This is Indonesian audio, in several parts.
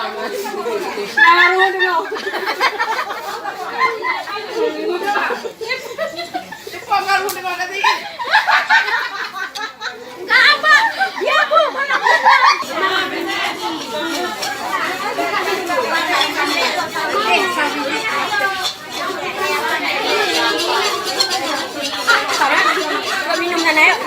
Araw dulu. Pengaruh dengan tadi. Apa? Dia bu, mana minum na yuk.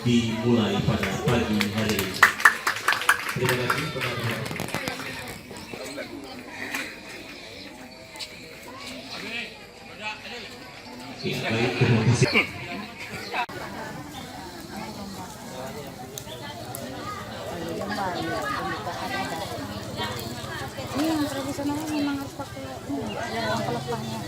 Dimulai pada pagi hari ini. Terima kasih kepada baik, terima kasih. Ini yang tradisional memang harus pakai ini, yang pelepahnya.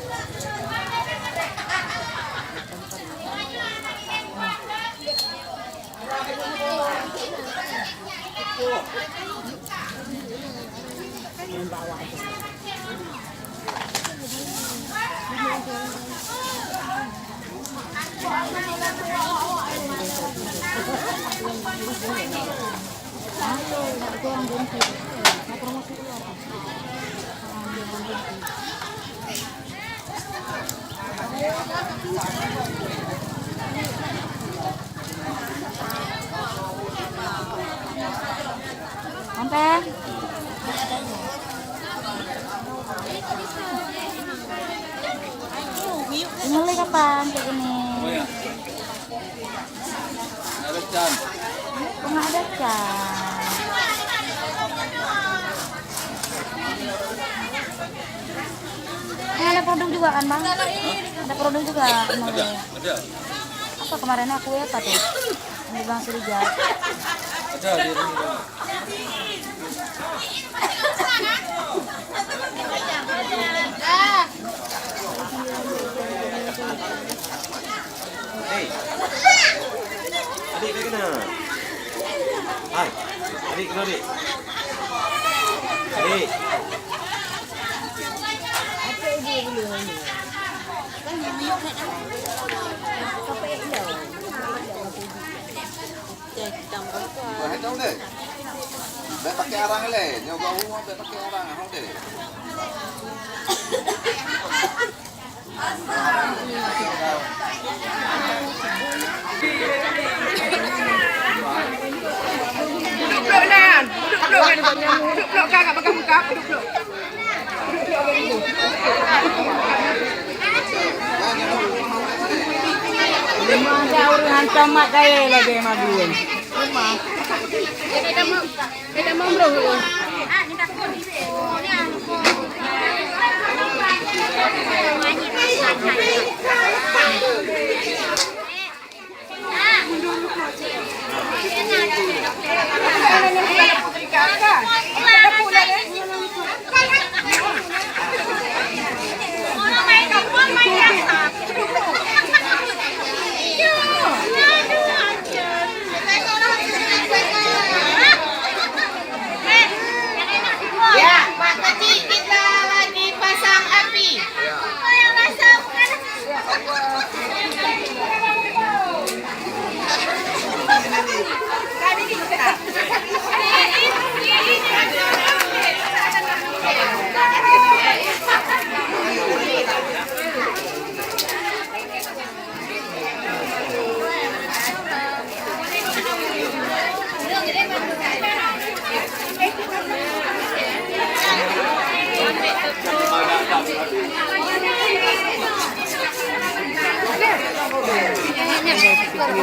Sampai mulai kapan kayak gini? Ada jam. Nggak ada jam. Ada produk juga kan bang? Ada produk juga. Ada. Apa kemarin aku ya apa tuh? Ini bang Surya. Ada di rumah. Hey, adik kena. Hai, adik kena adik. Adik. Apa dia dulu ini? Kan yang yuk nak. Sampai dia. Wah, tahu deh. Dah pakai arang le, nyoba rumah dah pakai arang, tahu deh. Duduk blok kan? Duduk blok kan? Kat belakang muka, duduk blok. Memang jauh hantam mak kaya lagi mabuin. Rumah. Kita mau bro. Ya, Pak Kecil, kita lagi pasang api. Oh, yang pasang bukan.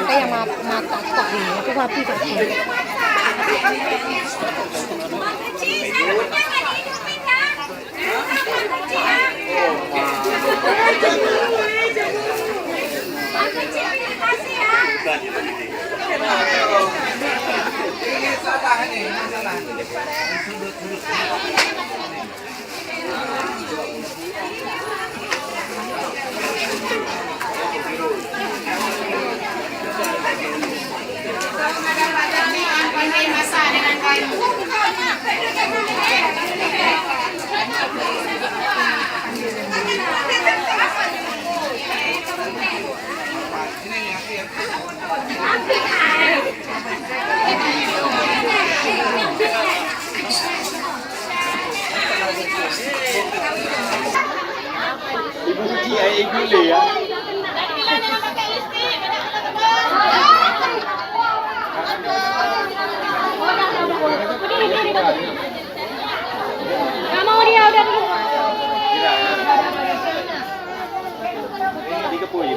Kayak mata stok ini, aku rapi kok. Ini salah ini, salah. Pandai masak dengan kayu. Ibu suci air gula ya. Nggak mau dia udah dulu. Tiga poin.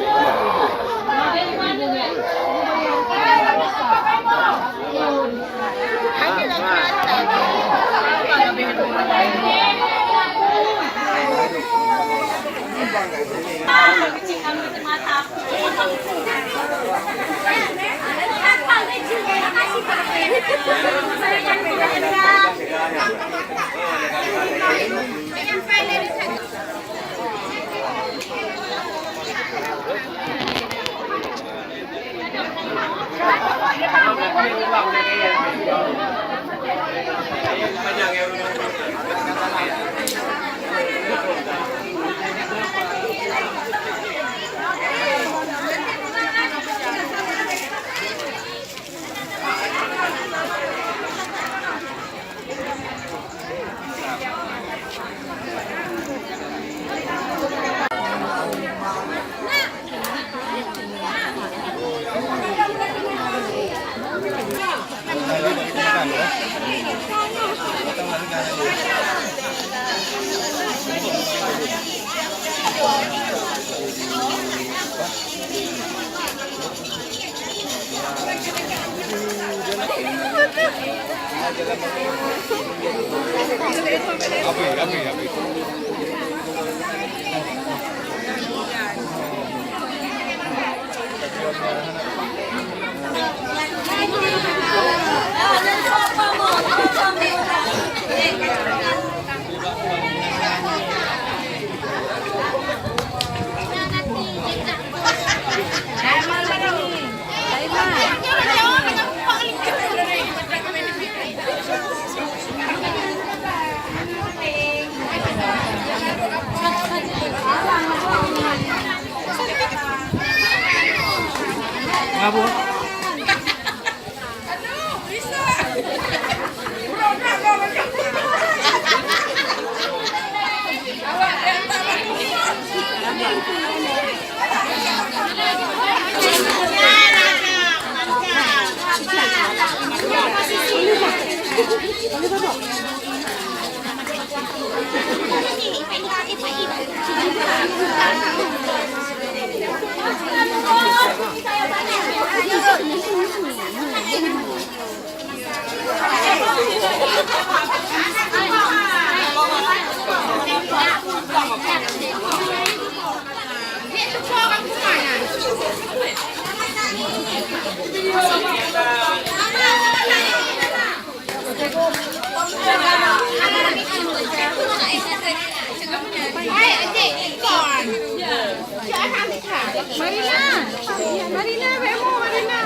Marina, vemo, Marina.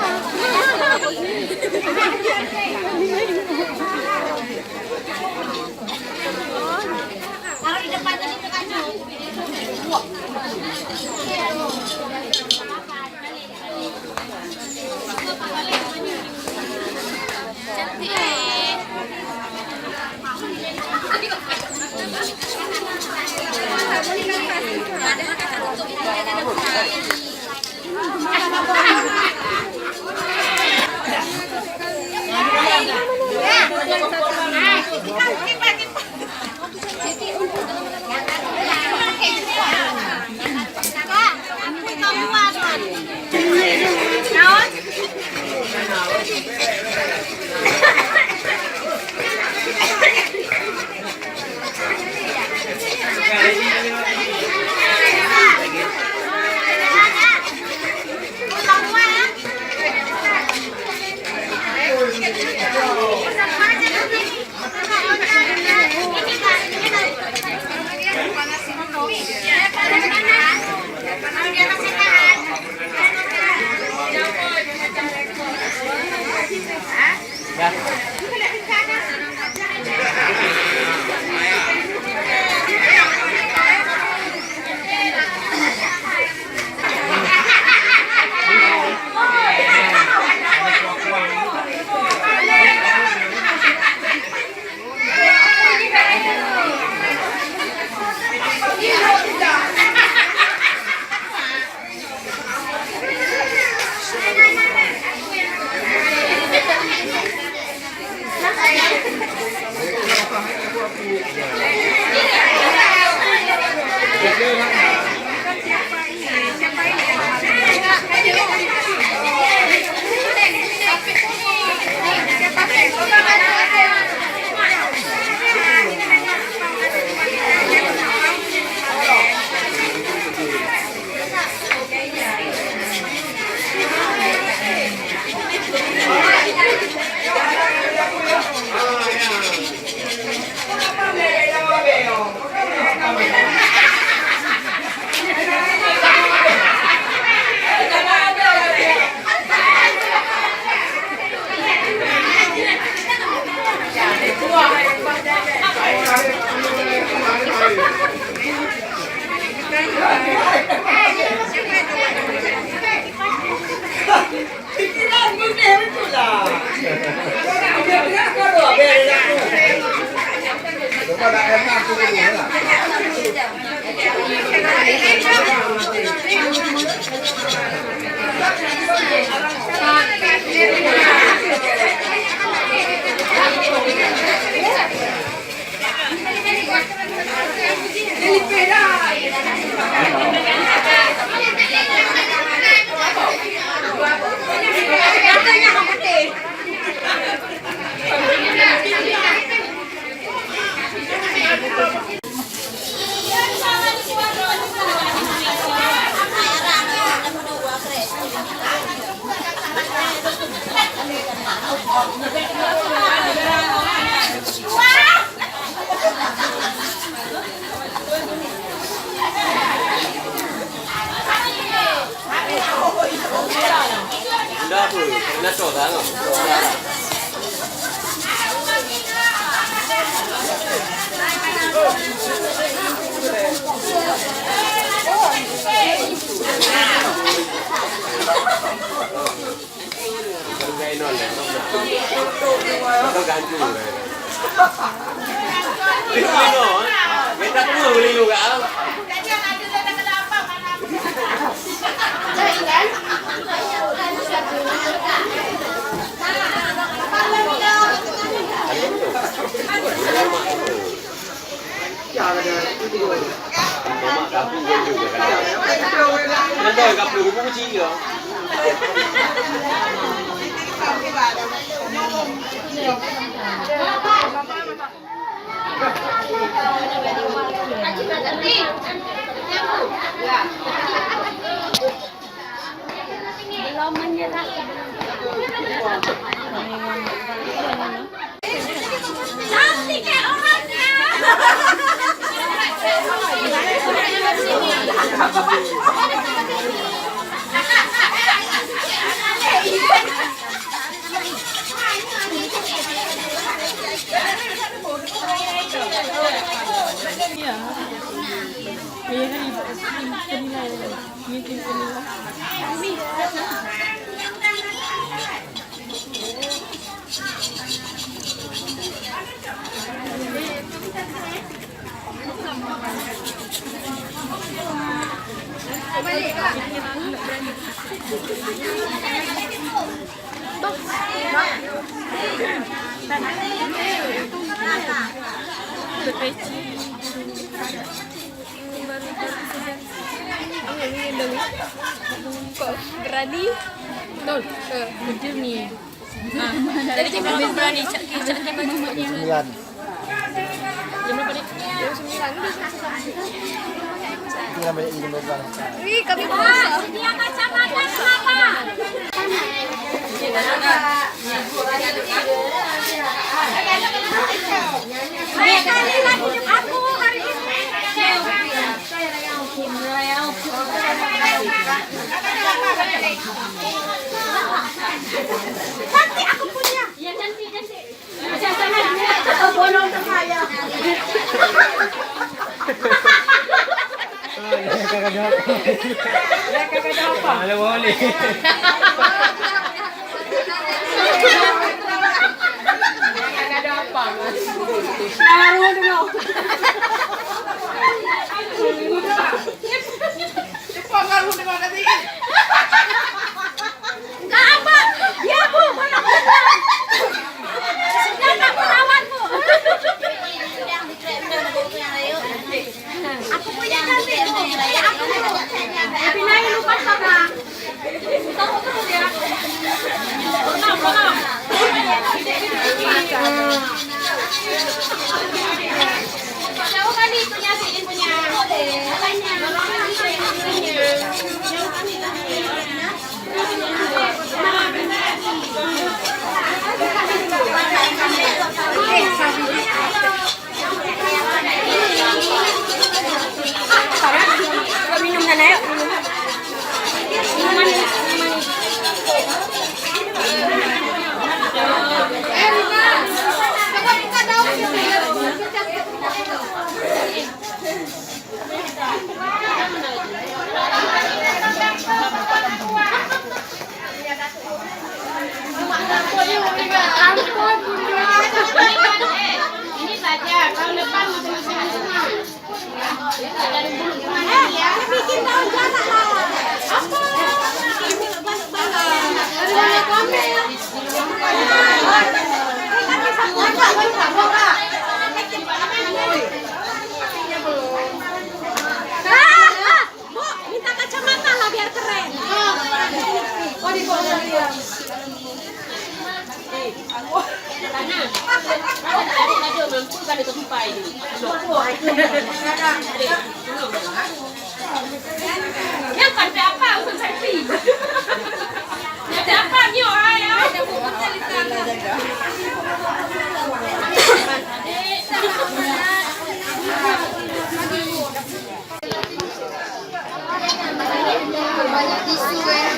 Kalau di depan tadi itu kan Terima kasih. pada enak tu lah. Dah apa? Nak tahu tak? Gaya non deh, atau ganti juga. Beli no, kita semua beli juga. Mak kapu juga kan. Nanti kapu buku kecil ya. Belum menyerah. Cantik kayak orangnya. Berani? Betul. Macam ni. Tadi cakap apa berani? Cakap baju maknya. 9. Jam berapa ni? Jam 9. Wih, kami puasa. Dia kacamata kenapa? Kali lagi aku hari ini. Nanti aku punya. Ya nanti. Jangan bolong saya. Kakak apa? Ada boleh. Ada apa? Naruh dulu. Cepat ngaruh dengan tadi. Apa? Ya bu, mana benar? Senjata perawanmu. Aku punya nanti. Aku pindahin lupa sama. Tunggu ya. Tenang. Jauh bukan ditumpai. Ya pada apa usun saya pi. Ada apa nyo ayo. Banyak tisu ya.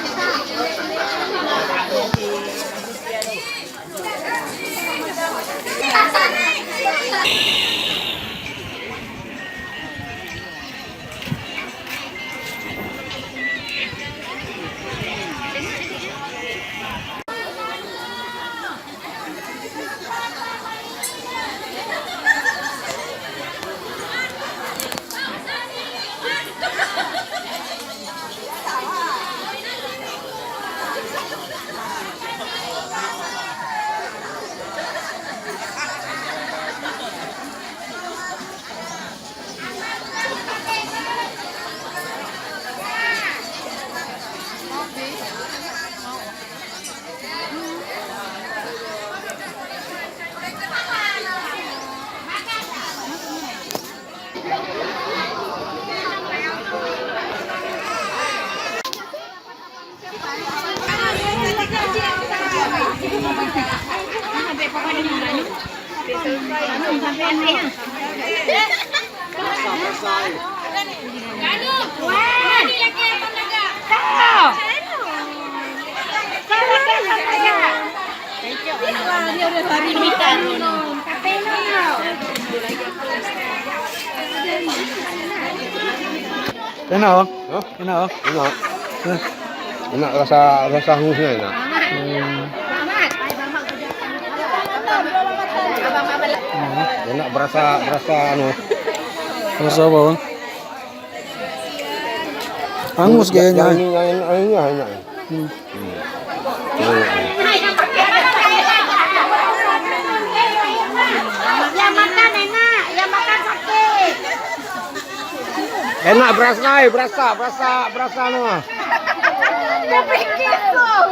Enak, Bang? Enak, Bang? Enak. Enak rasa hangusnya enak. Enak berasa anu. Rasa apa, Bang? Hangus kayaknya. Yang ini enak. Yang makan enak, yang makan sakit. Enak berasa anu. Dia pikir kok,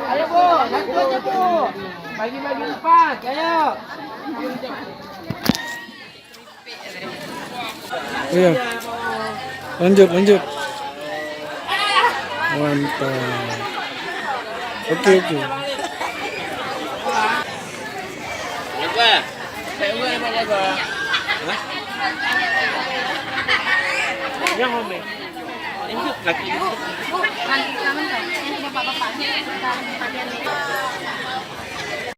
Ayo Bu, satu aja Bu. Bagi-bagi 4, ayo. Iya. Lanjut. Mantap. Oke. Yang ngomong. Ini lagi. Bu, nanti kangen nggak? Ini bapak-bapaknya.